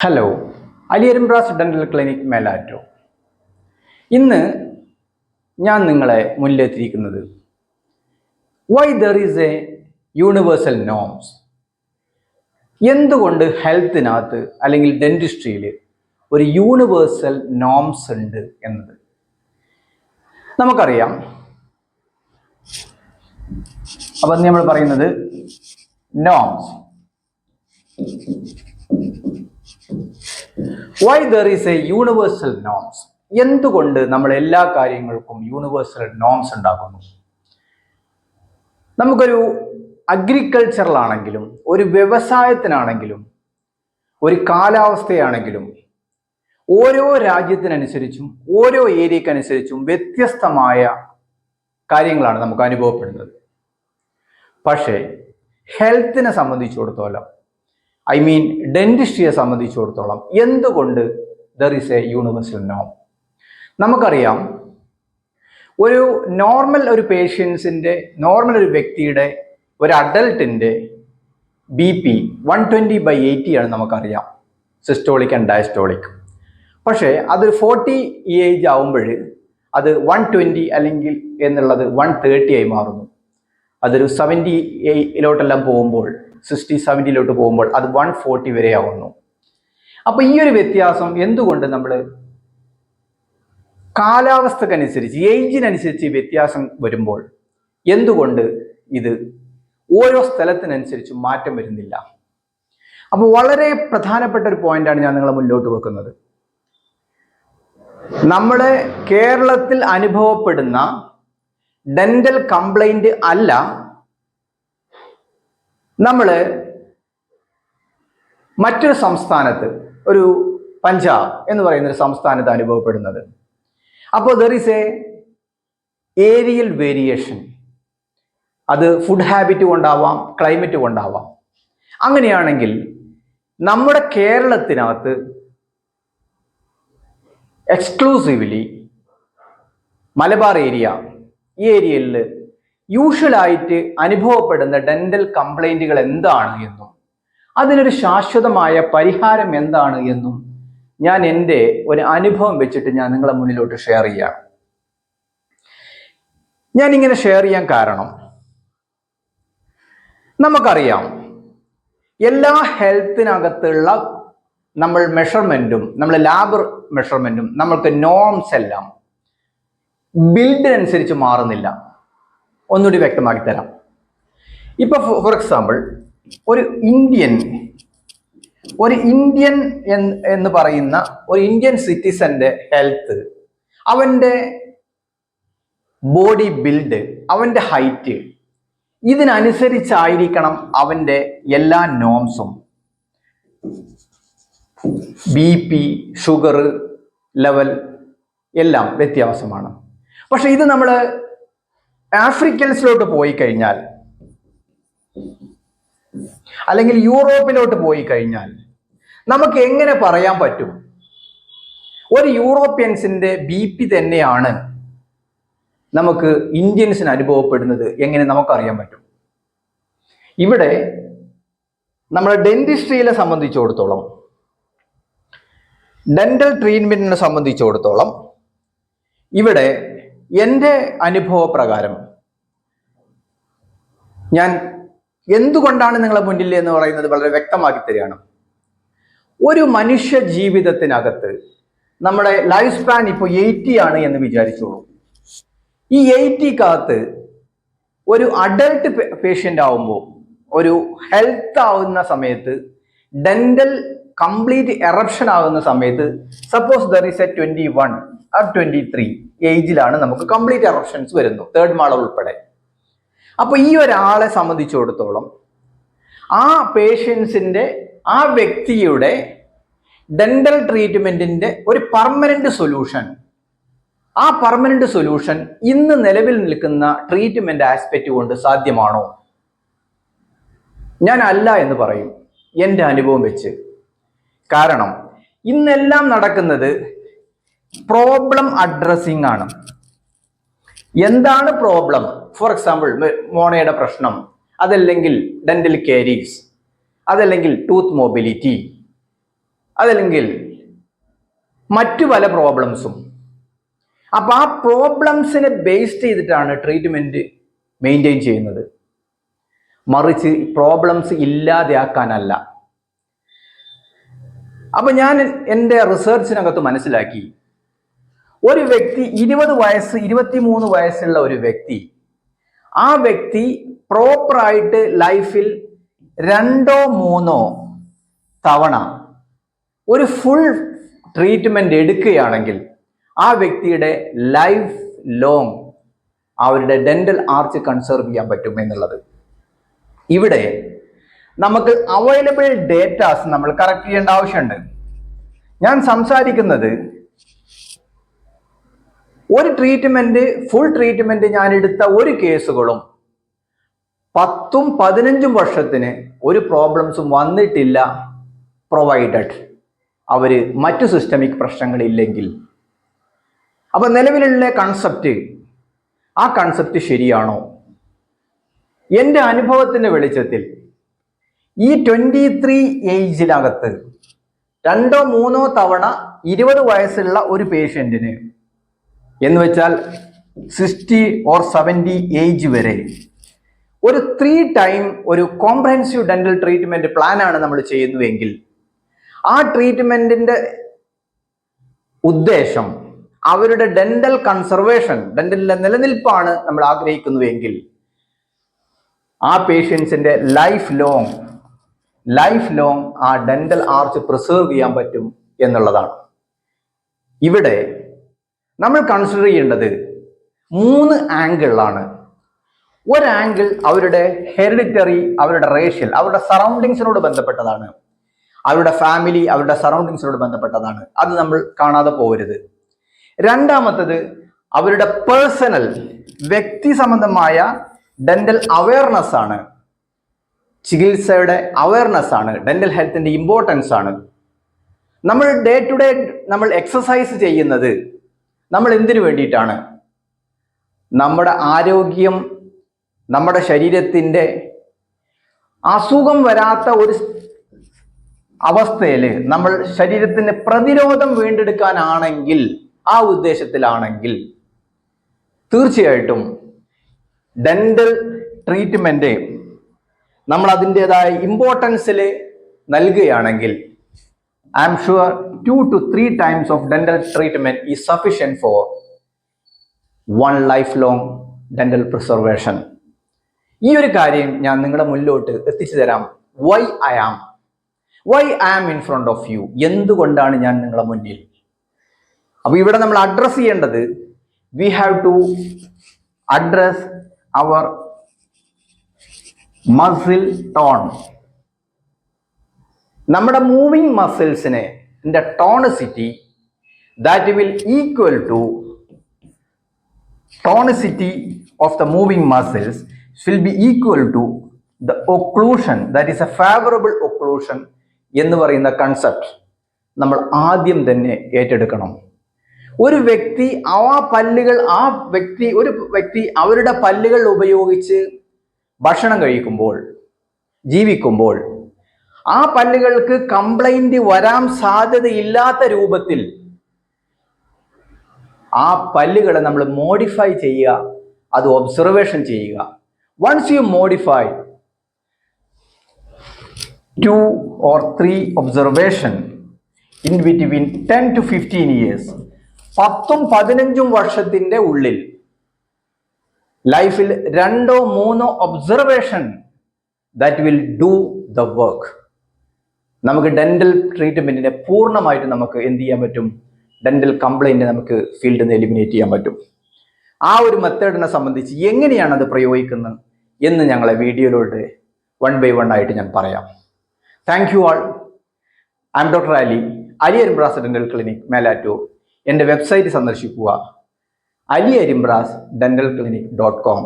Hello, അലിയരിമ്പ്രാസ് dental clinic മേലാറ്റോ. ഇന്ന് ഞാൻ നിങ്ങളെ മുന്നിലെത്തിയിരിക്കുന്നത് why there is a universal norms. എന്തുകൊണ്ട് ഹെൽത്തിനകത്ത് അല്ലെങ്കിൽ ഡെന്റിസ്ട്രിയിൽ ഒരു യൂണിവേഴ്സൽ നോംസ് ഉണ്ട് എന്നത് നമുക്കറിയാം. അപ്പം നമ്മൾ പറയുന്നത് norms. Why there is a universal norms. എന്തുകൊണ്ട് നമ്മൾ എല്ലാ കാര്യങ്ങൾക്കും യൂണിവേഴ്സൽ നോംസ് ഉണ്ടാക്കുന്നു? നമുക്കൊരു അഗ്രികൾച്ചറിലാണെങ്കിലും ഒരു വ്യവസായത്തിനാണെങ്കിലും ഒരു കാലാവസ്ഥയാണെങ്കിലും ഓരോ രാജ്യത്തിനനുസരിച്ചും ഓരോ ഏരിയക്കനുസരിച്ചും വ്യത്യസ്തമായ കാര്യങ്ങളാണ് നമുക്ക് അനുഭവപ്പെടുന്നത്. പക്ഷേ ഹെൽത്തിനെ സംബന്ധിച്ചിടത്തോളം, ഡെന്റിസ്ട്രിയെ സംബന്ധിച്ചിടത്തോളം എന്തുകൊണ്ട് ദർ ഈസ് എ യൂണിവേഴ്സൽ നോം? നമുക്കറിയാം, ഒരു ഒരു വ്യക്തിയുടെ ഒരു അഡൽട്ടിൻ്റെ BP 120/80 ആണ് നമുക്കറിയാം, സിസ്റ്റോളിക് ആൻഡ് ഡയസ്റ്റോളിക്. പക്ഷേ അതൊരു 40 ഏജ് ആവുമ്പോൾ അത് 120 അല്ലെങ്കിൽ എന്നുള്ളത് 130 ആയി മാറുന്നു. അതൊരു 70 പോകുമ്പോൾ 60-70 പോകുമ്പോൾ അത് 140 വരെ ആവുന്നു. അപ്പൊ ഈ ഒരു വ്യത്യാസം എന്തുകൊണ്ട് നമ്മൾ കാലാവസ്ഥക്കനുസരിച്ച് ഏജിനനുസരിച്ച് വ്യത്യാസം വരുമ്പോൾ എന്തുകൊണ്ട് ഇത് ഓരോ സ്ഥലത്തിനനുസരിച്ച് മാറ്റം വരുന്നില്ല? അപ്പോൾ വളരെ പ്രധാനപ്പെട്ട ഒരു പോയിന്റാണ് ഞാൻ നിങ്ങളെ മുന്നോട്ട് വെക്കുന്നത്. നമ്മുടെ കേരളത്തിൽ അനുഭവപ്പെടുന്ന ഡെന്റൽ കംപ്ലൈന്റ് അല്ല നമ്മൾ മറ്റൊരു സംസ്ഥാനത്ത്, ഒരു പഞ്ചാബ് എന്ന് പറയുന്ന ഒരു സംസ്ഥാനത്ത് അനുഭവപ്പെടുന്നത്. അപ്പോൾ there is a aerial variation. അത് ഫുഡ് ഹാബിറ്റ് കൊണ്ടാവാം, ക്ലൈമറ്റ് കൊണ്ടാവാം. അങ്ങനെയാണെങ്കിൽ നമ്മുടെ കേരളത്തിനകത്ത് എക്സ്ക്ലൂസീവ്ലി മലബാർ ഏരിയ, ഈ ഏരിയയിൽ യൂഷ്വലായിട്ട് അനുഭവപ്പെടുന്ന ഡെന്റൽ കംപ്ലൈന്റുകൾ എന്താണ് എന്നും അതിനൊരു ശാശ്വതമായ പരിഹാരം എന്താണ് എന്നും ഞാൻ എൻ്റെ ഒരു അനുഭവം വെച്ചിട്ട് ഞാൻ നിങ്ങളെ മുന്നിലോട്ട് ഷെയർ ചെയ്യാണ്. ഞാൻ ഇങ്ങനെ ഷെയർ ചെയ്യാൻ കാരണം, നമുക്കറിയാം എല്ലാ ഹെൽത്തിനകത്തുള്ള നമ്മൾ മെഷർമെന്റും, നമ്മൾ ലാബ് മെഷർമെന്റും, നമ്മൾക്ക് നോംസ് എല്ലാം ബിൽഡിനനുസരിച്ച് മാറുന്നില്ല. ഒന്നുകൂടി വ്യക്തമാക്കി തരാം. ഇപ്പൊ ഫോർ എക്സാമ്പിൾ, ഒരു ഇന്ത്യൻ എന്ന് പറയുന്ന ഒരു ഇന്ത്യൻ സിറ്റിസന്റെ ഹെൽത്ത്, അവന്റെ ബോഡി ബിൽഡ്, അവന്റെ ഹൈറ്റ്, ഇതിനനുസരിച്ചായിരിക്കണം അവന്റെ എല്ലാ നോംസും. BP, ഷുഗർ ലെവൽ എല്ലാം വ്യത്യാസമാണ്. പക്ഷെ ഇത് നമ്മൾ ആഫ്രിക്കൻസിലോട്ട് പോയി കഴിഞ്ഞാൽ അല്ലെങ്കിൽ യൂറോപ്പിലോട്ട് പോയി കഴിഞ്ഞാൽ നമുക്ക് എങ്ങനെ പറയാൻ പറ്റും ഒരു യൂറോപ്യൻസിന്റെ BP തന്നെയാണ് നമുക്ക് ഇന്ത്യൻസിന് അനുഭവപ്പെടുന്നത്? എങ്ങനെ നമുക്കറിയാൻ പറ്റും? ഇവിടെ നമ്മുടെ ഡെന്റിസ്ട്രിയെ സംബന്ധിച്ചിടത്തോളം, ഡെന്റൽ ട്രീറ്റ്മെന്റിനെ സംബന്ധിച്ചിടത്തോളം, ഇവിടെ എൻ്റെ അനുഭവ പ്രകാരം ഞാൻ എന്തുകൊണ്ടാണ് നിങ്ങളെ മുന്നിൽ എന്ന് പറയുന്നത് വളരെ വ്യക്തമാക്കി തരികയാണ്. ഒരു മനുഷ്യ ജീവിതത്തിനകത്ത് നമ്മുടെ ലൈഫ് സ്പാൻ ഇപ്പോൾ 80 ആണ് എന്ന് വിചാരിച്ചോളൂ. ഈ 80-കകത്ത് ഒരു അഡൽട്ട് പേഷ്യൻ്റ് ആവുമ്പോൾ, ഒരു ഹെൽത്ത് ആവുന്ന സമയത്ത്, ഡെന്റൽ കംപ്ലീറ്റ് എറപ്ഷൻ ആകുന്ന സമയത്ത്, suppose there is A 21 or 23 ഏജിലാണ് നമുക്ക് കംപ്ലീറ്റ് എറപ്ഷൻസ് വരുന്നു, തേർഡ് മാള ഉൾപ്പെടെ. അപ്പൊ ഈ ഒരാളെ സംബന്ധിച്ചിടത്തോളം ആ പേഷ്യൻസിന്റെ, ആ വ്യക്തിയുടെ ഡെന്റൽ ട്രീറ്റ്മെന്റിന്റെ ഒരു പെർമനന്റ് സൊല്യൂഷൻ, ആ പെർമനന്റ് സൊല്യൂഷൻ ഇന്ന് നിലവിൽ നിൽക്കുന്ന ട്രീറ്റ്മെന്റ് ആസ്പെക്ട് കൊണ്ട് സാധ്യമാണോ? ഞാൻ അല്ല എന്ന് പറയും, എൻ്റെ അനുഭവം വെച്ച്. കാരണം ഇന്നെല്ലാം നടക്കുന്നത് പ്രോബ്ലം അഡ്രസ്സിംഗ് ആണ്. എന്താണ് പ്രോബ്ലം? ഫോർ എക്സാമ്പിൾ, മോണയുടെ പ്രശ്നം, അതല്ലെങ്കിൽ ഡെന്റൽ കാരീസ്, അതല്ലെങ്കിൽ ടൂത്ത് മൊബിലിറ്റി, അതല്ലെങ്കിൽ മറ്റു പല പ്രോബ്ലംസും. അപ്പൊ ആ പ്രോബ്ലംസിനെ ബേസ്ഡ് ചെയ്തിട്ടാണ് ട്രീറ്റ്മെന്റ് മെയിൻറ്റെയിൻ ചെയ്യുന്നത്, മറിച്ച് പ്രോബ്ലംസ് ഇല്ലാതെയാക്കാനല്ല. അപ്പൊ ഞാൻ എൻ്റെ റിസർച്ചിനകത്ത് മനസ്സിലാക്കി, ഒരു വ്യക്തി 20 വയസ്സ് 23 വയസ്സുള്ള ഒരു വ്യക്തി, ആ വ്യക്തി പ്രോപ്പറായിട്ട് ലൈഫിൽ 2-3 തവണ ഒരു ഫുൾ ട്രീറ്റ്മെന്റ് എടുക്കുകയാണെങ്കിൽ ആ വ്യക്തിയുടെ ലൈഫ് ലോങ് അവരുടെ ഡെന്റൽ ആർച്ച് കൺസർവ് ചെയ്യാൻ പറ്റും എന്നുള്ളത്. ഇവിടെ നമുക്ക് അവൈലബിൾ ഡേറ്റാസ് നമ്മൾ കറക്റ്റ് ചെയ്യേണ്ട ആവശ്യമുണ്ട്. ഞാൻ സംസാരിക്കുന്നത് ഒരു ട്രീറ്റ്മെന്റ്, ഫുൾ ട്രീറ്റ്മെന്റ് ഞാൻ എടുത്ത ഒരു കേസുകളും 10-15 വർഷത്തിന് ഒരു പ്രോബ്ലംസും വന്നിട്ടില്ല, പ്രൊവൈഡഡ് അവര് മറ്റു സിസ്റ്റമിക് പ്രശ്നങ്ങളില്ലെങ്കിൽ. അപ്പൊ നിലവിലുള്ള കൺസെപ്റ്റ്, ആ കൺസെപ്റ്റ് ശരിയാണോ? എൻ്റെ അനുഭവത്തിന്റെ വെളിച്ചത്തിൽ ഈ 23 ഏജിനകത്ത് 2-3 തവണ 20 വയസ്സുള്ള ഒരു പേഷ്യന്റിന്, എന്ന് വെച്ചാൽ 60 or 70 ഏജ് വരെ ഒരു 3 ടൈം ഒരു കോംപ്രഹെൻസീവ് ഡെന്റൽ ട്രീറ്റ്മെന്റ് പ്ലാൻ ആണ് നമ്മൾ ചെയ്യുന്നുവെങ്കിൽ, ആ ട്രീറ്റ്മെന്റിന്റെ ഉദ്ദേശം അവരുടെ ഡെന്റൽ കൺസർവേഷൻ, ഡെന്റലിന്റെ നിലനിൽപ്പാണ് നമ്മൾ ആഗ്രഹിക്കുന്നുവെങ്കിൽ, ആ പേഷ്യൻസിന്റെ ലൈഫ് ലോങ് ആ ഡെന്റൽ ആർച്ച് പ്രിസർവ് ചെയ്യാൻ പറ്റും എന്നുള്ളതാണ്. ഇവിടെ നമ്മൾ കൺസിഡർ ചെയ്യേണ്ടത് 3 ആംഗിളാണ്. ഒരു ആംഗിൾ അവരുടെ ഹെറിഡിറ്ററി, അവരുടെ റേഷ്യൽ, അവരുടെ സറൗണ്ടിങ്സിനോട് ബന്ധപ്പെട്ടതാണ്, അവരുടെ ഫാമിലി, അവരുടെ സറൗണ്ടിങ്സിനോട് ബന്ധപ്പെട്ടതാണ്. അത് നമ്മൾ കാണാതെ പോകരുത്. രണ്ടാമത്തത് അവരുടെ പേഴ്സണൽ, വ്യക്തി സംബന്ധമായ ഡെന്റൽ അവയർനെസ് ആണ്, ചികിത്സയുടെ അവയർനെസ് ആണ്, ഡെന്റൽ ഹെൽത്തിന്റെ ഇമ്പോർട്ടൻസ് ആണ്. നമ്മൾ ഡേ ടു ഡേ നമ്മൾ എക്സസൈസ് ചെയ്യുന്നത് നമ്മൾ എന്തിനു വേണ്ടിയിട്ടാണ്? നമ്മുടെ ആരോഗ്യം, നമ്മുടെ ശരീരത്തിന്റെ അസുഖം വരാത്ത ഒരു അവസ്ഥയിൽ നമ്മൾ ശരീരത്തിന് പ്രതിരോധം വീണ്ടെടുക്കാനാണെങ്കിൽ, ആ ഉദ്ദേശത്തിലാണെങ്കിൽ തീർച്ചയായിട്ടും ഡെന്റൽ ട്രീറ്റ്മെന്റ് നമ്മൾ അതിൻ്റെതായ ഇമ്പോർട്ടൻസിൽ നൽകുകയാണെങ്കിൽ, I am sure 2 to 3 times of dental treatment is sufficient for one lifelong dental preservation. ഈ ഒരു കാര്യം ഞാൻ നിങ്ങളുടെ മുന്നിലോട്ട് എത്തിച്ചു തരാം. Why I am in front of you, എന്തുകൊണ്ടാണ് ഞാൻ നിങ്ങളുടെ മുന്നിൽ. അപ്പൊ ഇവിടെ നമ്മൾ അഡ്രസ് ചെയ്യേണ്ടത്, we have to address our muscle tone. നമ്മുടെ മൂവിങ് മസിൽസിനെ tonicity, that will equal to tonicity of the moving muscles will be equal to the occlusion, that is a favorable occlusion എന്ന് പറയുന്ന കൺസെപ്റ്റ് നമ്മൾ ആദ്യം തന്നെ ഏറ്റെടുക്കണം. ഒരു വ്യക്തി അവരുടെ പല്ലുകൾ ഉപയോഗിച്ച് ഭക്ഷണം കഴിക്കുമ്പോൾ, ജീവിക്കുമ്പോൾ, ആ പല്ലുകൾക്ക് കംപ്ലൈന്റ് വരാൻ സാധ്യതയില്ലാത്ത രൂപത്തിൽ ആ പല്ലുകളെ നമ്മൾ മോഡിഫൈ ചെയ്യുക, അത് ഒബ്സർവേഷൻ ചെയ്യുക. Once you modify 2 or 3 observation in between 10 to 15 years, 10-15 വർഷത്തിന്റെ ഉള്ളിൽ ലൈഫിൽ 2-3 observation that will do the work. നമുക്ക് ഡെന്റൽ ട്രീറ്റ്മെന്റിനെ പൂർണ്ണമായിട്ട് നമുക്ക് എന്ത് ചെയ്യാൻ പറ്റും? ഡെന്റൽ കംപ്ലൈന്റ് നമുക്ക് ഫീൽഡിൽ നിന്ന് എലിമിനേറ്റ് ചെയ്യാൻ പറ്റും. ആ ഒരു മെത്തേഡിനെ സംബന്ധിച്ച് എങ്ങനെയാണ് അത് പ്രയോഗിക്കുന്നത് എന്ന് ഞങ്ങളെ വീഡിയോയിലോട്ട് 1 by 1 ആയിട്ട് ഞാൻ പറയാം. Thank you all. I M doctor Ali Arimbra's dental clinic, Melattur. എൻ്റെ വെബ്സൈറ്റ് സന്ദർശിക്കുക, aliarimbrasdentalclinic.com.